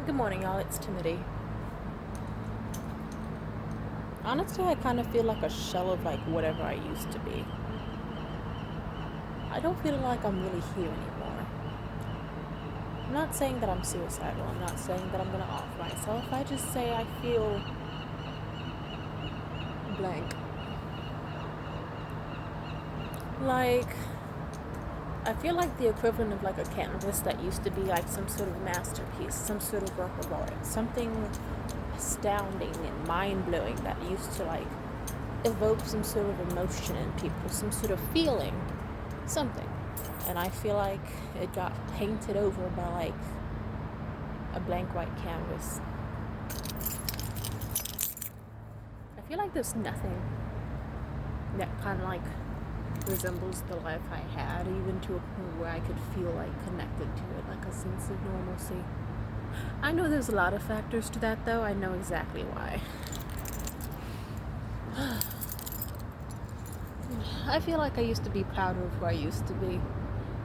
Good morning, y'all. It's Timothy. Honestly, I kind of feel like a shell of like whatever I used to be. I don't feel like I'm really here anymore. I'm not saying that I'm suicidal. I'm not saying that I'm gonna off myself. I just say I feel blank. Like, I feel like the equivalent of like a canvas that used to be like some sort of masterpiece, some sort of work of art, something astounding and mind-blowing that used to like evoke some sort of emotion in people, some sort of feeling, something. And I feel like it got painted over by like a blank white canvas. I feel like there's nothing that kind of like resembles the life I had, even to a point where I could feel like connected to it, like a sense of normalcy. I know there's a lot of factors to that though. I know exactly why. I feel like I used to be prouder of who I used to be.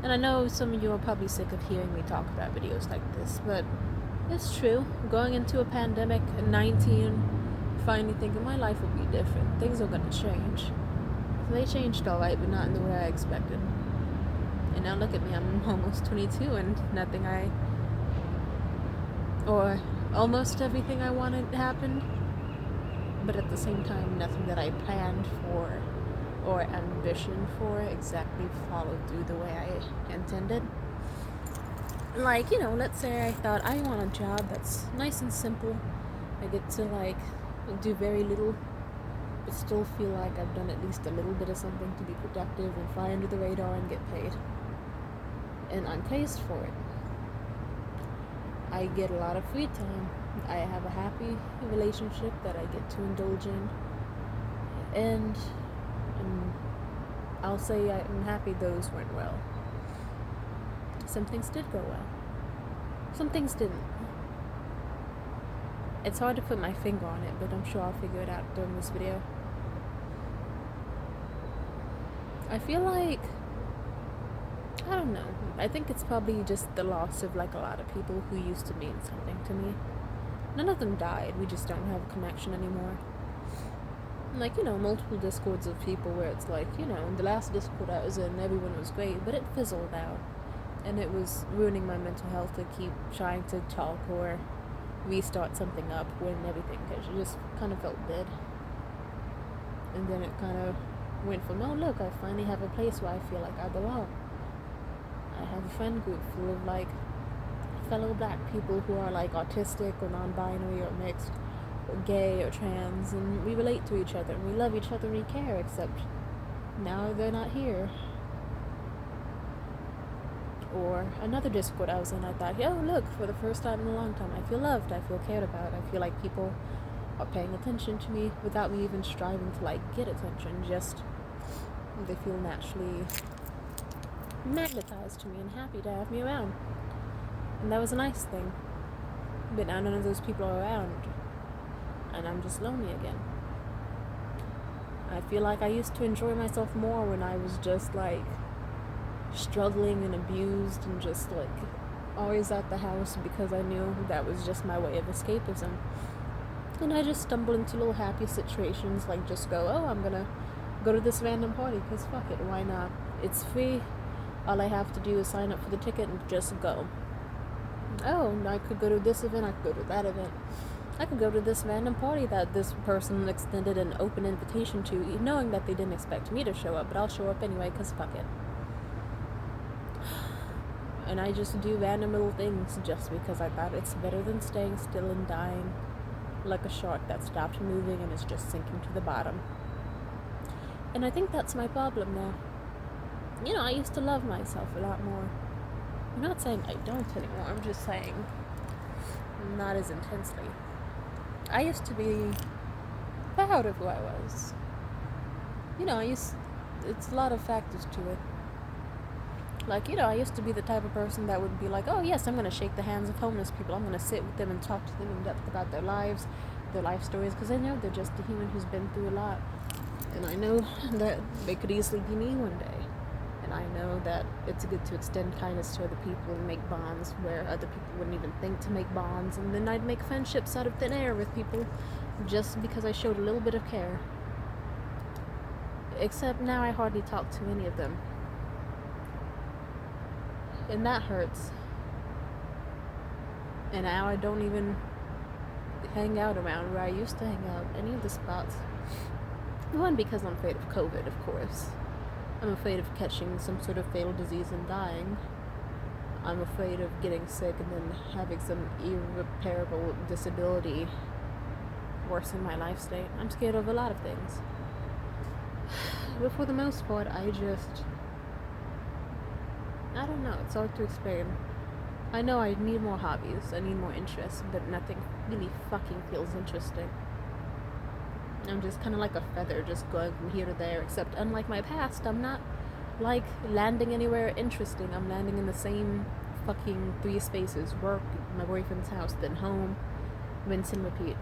And I know some of you are probably sick of hearing me talk about videos like this, but it's true. Going into a pandemic at 19, finally thinking my life will be different. Things are going to change. They changed alright, but not in the way I expected. And now look at me, I'm almost 22 and nothing or almost everything I wanted happened. But at the same time, nothing that I planned for or ambition for exactly followed through the way I intended. Like, let's say I thought I want a job that's nice and simple. I get to like do very little, but still feel like I've done at least a little bit of something to be productive and fly under the radar and get paid. And I'm praised for it. I get a lot of free time. I have a happy relationship that I get to indulge in. And I'll say I'm happy those went well. Some things did go well. Some things didn't. It's hard to put my finger on it, but I'm sure I'll figure it out during this video. I feel like, I don't know, I think it's probably just the loss of like a lot of people who used to mean something to me. None of them died, we just don't have a connection anymore. Like, multiple discords of people where it's like, the last discord I was in, everyone was great, but it fizzled out. And it was ruining my mental health to keep trying to talk or restart something up when everything just kind of felt dead. And then it kind of went from, oh look, I finally have a place where I feel like I belong. I have a friend group full of like fellow black people who are like autistic or non-binary or mixed or gay or trans, and we relate to each other and we love each other and we care, except now they're not here. Or another Discord I was in, I thought, oh look, for the first time in a long time I feel loved, I feel cared about, I feel like people are paying attention to me without me even striving to like get attention, just they feel naturally magnetized to me and happy to have me around. And that was a nice thing. But now none of those people are around, and I'm just lonely again. I feel like I used to enjoy myself more when I was just like struggling and abused and just like always at the house, because I knew that was just my way of escapism. And I just stumble into little happy situations, like just go, oh, I'm gonna go to this random party because fuck it, why not? It's free. All I have to do is sign up for the ticket and just go. Oh, I could go to this event, I could go to that event. I could go to this random party that this person extended an open invitation to, knowing that they didn't expect me to show up, but I'll show up anyway because fuck it. And I just do random little things just because I thought it's better than staying still and dying like a shark that stopped moving and is just sinking to the bottom. And I think that's my problem now. I used to love myself a lot more. I'm not saying I don't anymore, I'm just saying not as intensely. I used to be proud of who I was. It's a lot of factors to it. Like, I used to be the type of person that would be like, oh yes, I'm going to shake the hands of homeless people. I'm going to sit with them and talk to them in depth about their lives, their life stories, because I know they're just a human who's been through a lot. And I know that they could easily be me one day. and I know that it's good to extend kindness to other people and make bonds where other people wouldn't even think to make bonds, and then I'd make friendships out of thin air with people just because I showed a little bit of care. Except now I hardly talk to any of them. And that hurts. And now I don't even hang out around where I used to hang out, any of the spots. One, because I'm afraid of COVID, of course. I'm afraid of catching some sort of fatal disease and dying. I'm afraid of getting sick and then having some irreparable disability worsen my life state. I'm scared of a lot of things. But for the most part, I don't know, it's hard to explain. I know I need more hobbies, I need more interests, but nothing really fucking feels interesting. I'm just kind of like a feather, just going from here to there, except unlike my past, I'm not, like, landing anywhere interesting. I'm landing in the same fucking 3 spaces: work, my boyfriend's house, then home, rinse and repeat.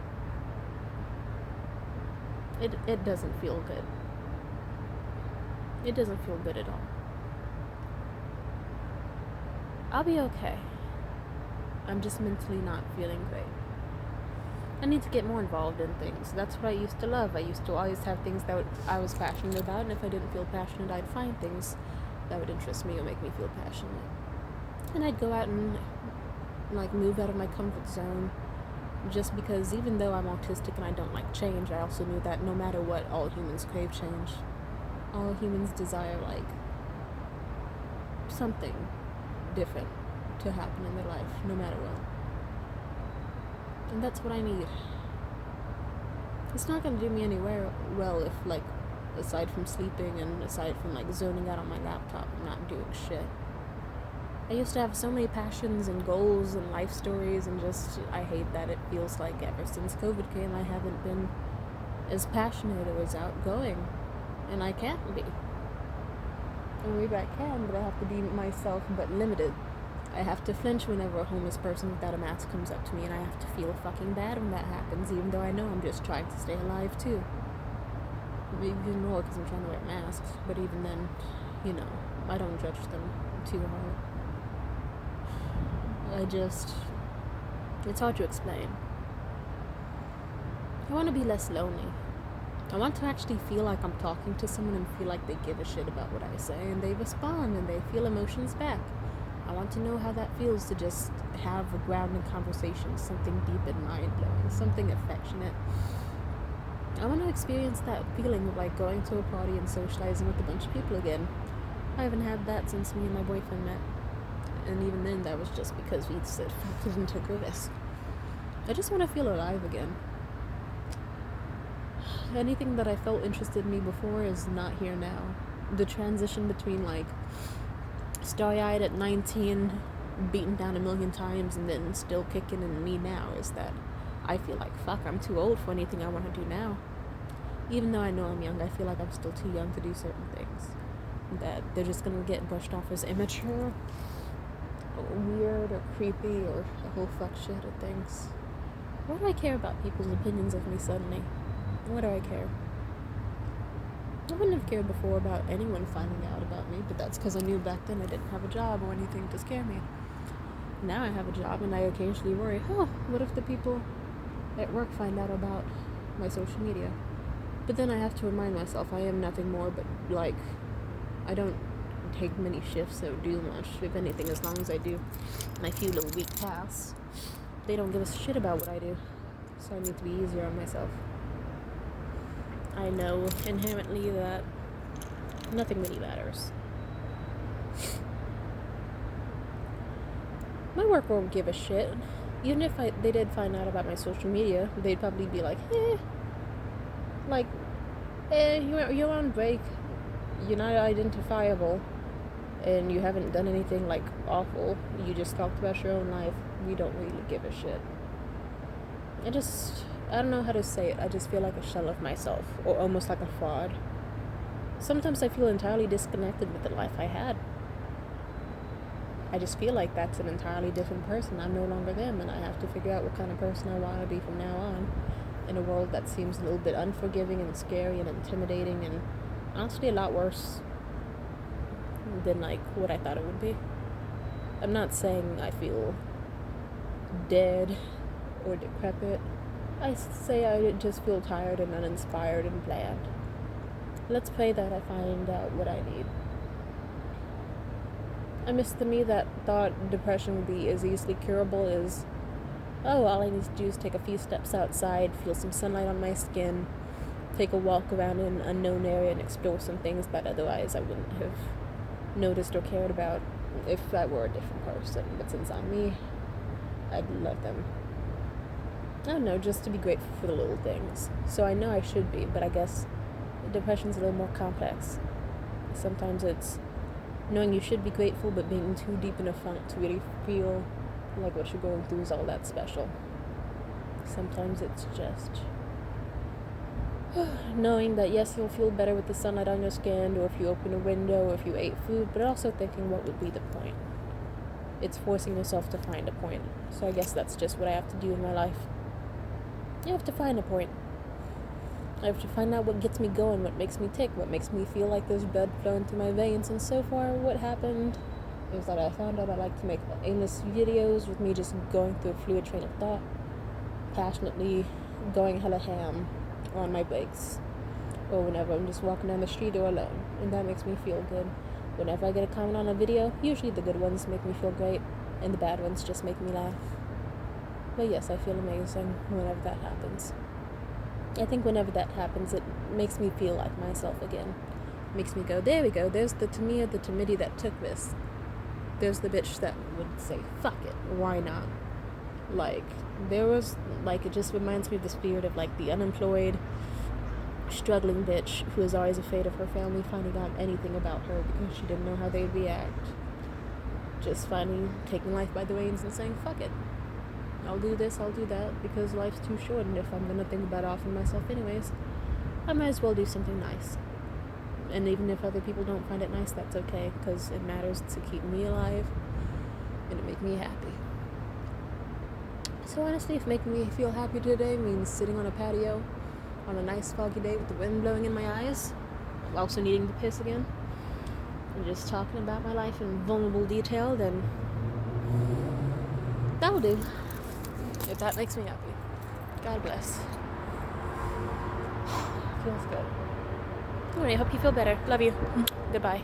It doesn't feel good. It doesn't feel good at all. I'll be okay. I'm just mentally not feeling great. I need to get more involved in things. That's what I used to love. I used to always have things that I was passionate about, and if I didn't feel passionate, I'd find things that would interest me or make me feel passionate. And I'd go out and, like, move out of my comfort zone, just because even though I'm autistic and I don't like change, I also knew that no matter what, all humans crave change. All humans desire, like, something different to happen in their life, no matter what. And that's what I need. It's not gonna do me anywhere well if, like, aside from sleeping and aside from, like, zoning out on my laptop, I'm not doing shit. I used to have so many passions and goals and life stories, and just, I hate that it feels like ever since COVID came, I haven't been as passionate or as outgoing. And I can't be. Or maybe I can, but I have to be myself, but limited. I have to flinch whenever a homeless person without a mask comes up to me, and I have to feel fucking bad when that happens, even though I know I'm just trying to stay alive too. Maybe even more because I'm trying to wear masks, but even then, you know, I don't judge them too hard. It's hard to explain. I want to be less lonely. I want to actually feel like I'm talking to someone and feel like they give a shit about what I say, and they respond and they feel emotions back. I want to know how that feels to just have a grounding conversation, something deep and mind-blowing, something affectionate. I want to experience that feeling of, like, going to a party and socializing with a bunch of people again. I haven't had that since me and my boyfriend met. And even then, that was just because we said fuck it and took a risk. I just want to feel alive again. Anything that I felt interested in me before is not here now. The transition between, like, starry-eyed at 19, beaten down a million times, and then still kicking in me now is that I feel like, fuck, I'm too old for anything I want to do now. Even though I know I'm young, I feel like I'm still too young to do certain things. That they're just gonna get brushed off as immature, or weird, or creepy, or a whole fuck shit of things. Why do I care about people's opinions of me suddenly? Why do I care? I wouldn't have cared before about anyone finding out about me, but that's because I knew back then I didn't have a job or anything to scare me. Now I have a job, and I occasionally worry, what if the people at work find out about my social media? But then I have to remind myself I am nothing more but, like, I don't take many shifts or do much. If anything, as long as I do my few little week tasks, they don't give a shit about what I do. So I need to be easier on myself. I know inherently that nothing really matters. My work won't give a shit. Even if they did find out about my social media, they'd probably be like, you're on break, you're not identifiable, and you haven't done anything, like, awful. You just talked about your own life. We don't really give a shit. I don't know how to say it. I just feel like a shell of myself, or almost like a fraud. Sometimes I feel entirely disconnected with the life I had. I just feel like that's an entirely different person. I'm no longer them, and I have to figure out what kind of person I want to be from now on, in a world that seems a little bit unforgiving and scary and intimidating, and honestly a lot worse than like what I thought it would be. I'm not saying I feel dead or decrepit. I say I just feel tired and uninspired and bland. Let's pray that I find out what I need. I miss the me that thought depression would be as easily curable as, oh, all I need to do is take a few steps outside, feel some sunlight on my skin, take a walk around an unknown area and explore some things that otherwise I wouldn't have noticed or cared about if I were a different person. But since I'm me, I'd love them. I don't know, just to be grateful for the little things. So I know I should be, but I guess depression's a little more complex. Sometimes it's knowing you should be grateful, but being too deep in a funk to really feel like what you're going through is all that special. Sometimes it's just knowing that yes, you'll feel better with the sunlight on your skin, or if you open a window, or if you ate food, but also thinking what would be the point. It's forcing yourself to find a point. So I guess that's just what I have to do in my life. You have to find a point. I have to find out what gets me going, what makes me tick, what makes me feel like there's blood flowing through my veins. And so far, what happened is that I found out I like to make aimless videos with me just going through a fluid train of thought, passionately going hella ham on my bikes, or whenever I'm just walking down the street or alone, and that makes me feel good. Whenever I get a comment on a video, usually the good ones make me feel great, and the bad ones just make me laugh. But yes, I feel amazing whenever that happens. I think whenever that happens, it makes me feel like myself again. It makes me go, there we go, there's the Tamia, the Tamidi that took this. There's the bitch that would say, fuck it, why not? Like, there was, like, it just reminds me of the spirit of, like, the unemployed, struggling bitch who is always afraid of her family finding out anything about her because she didn't know how they'd react. Just finally taking life by the reins and saying, fuck it. I'll do this, I'll do that, because life's too short, and if I'm gonna think about offering myself anyways, I might as well do something nice. And even if other people don't find it nice, that's okay, because it matters to keep me alive, and to make me happy. So honestly, if making me feel happy today means sitting on a patio on a nice foggy day with the wind blowing in my eyes, also needing to piss again, and just talking about my life in vulnerable detail, then that'll do. If that makes me happy. God bless. Feels good. Anyway, I hope you feel better. Love you. Goodbye.